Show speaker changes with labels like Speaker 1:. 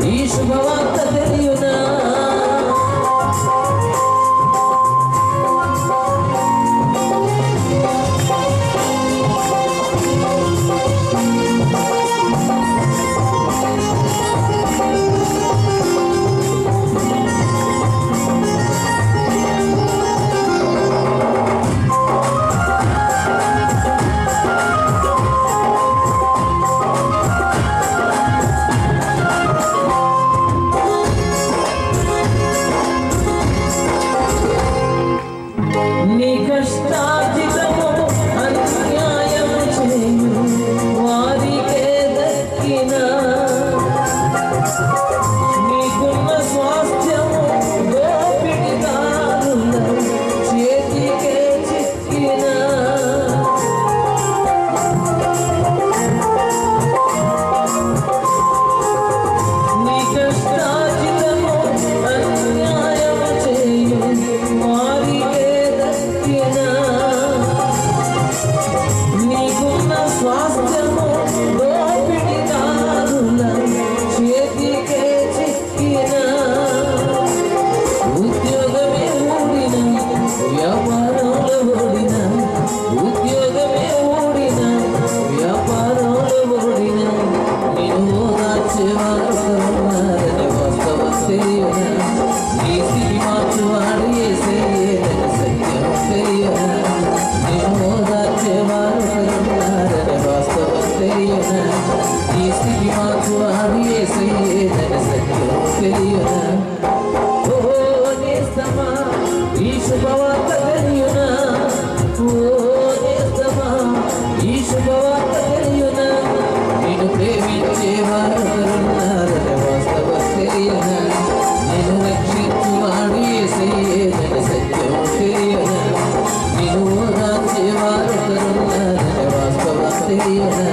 Speaker 1: ఈ శుభవార్త తెలియునా నీ కష్టార్జితము అన్యాయం చేయు వారికే దక్కిన నీకున్న స్వాస్థ్యము దోపిడిదారుల చేతికే చిక్కిన నీ కష్టార్జితము అన్యాయం చేయు వారికే నీకున్న స్వాస్థ్యము దోపిడిదారుల చేతికే చిక్కిన ఉద్యోగమే ఊడిన వ్యాపారంలో ఓడిన ఉద్యోగమే ఊడిన వ్యాపారంలో ఓడిన నేను ఓదార్చేవారు ఉన్నారని వాస్తవం తెలియనా నీ స్థితి మార్చువాడు యేసయ్యేనని సత్యం తెలియనా నేను ఓదార్చేవారు ఉన్నారని వాస్తవం తెలియనా నీ స్థితి మార్చువాడు యేసయ్యేనని సత్యం తెలియనా ఓ నేస్తమా ఈ శుభవార్త తెలియనా ఓ నేస్తమా ఈ శుభవార్త తెలియనా నేను ప్రేమించేవారు ఉన్నారని వాస్తవం తెలియనా నేను రక్షించువాడు యేసయ్యేనని సత్యం తెలియనా నేను ఓదార్చేవారు ఉన్నారని వాస్తవం తెలియనా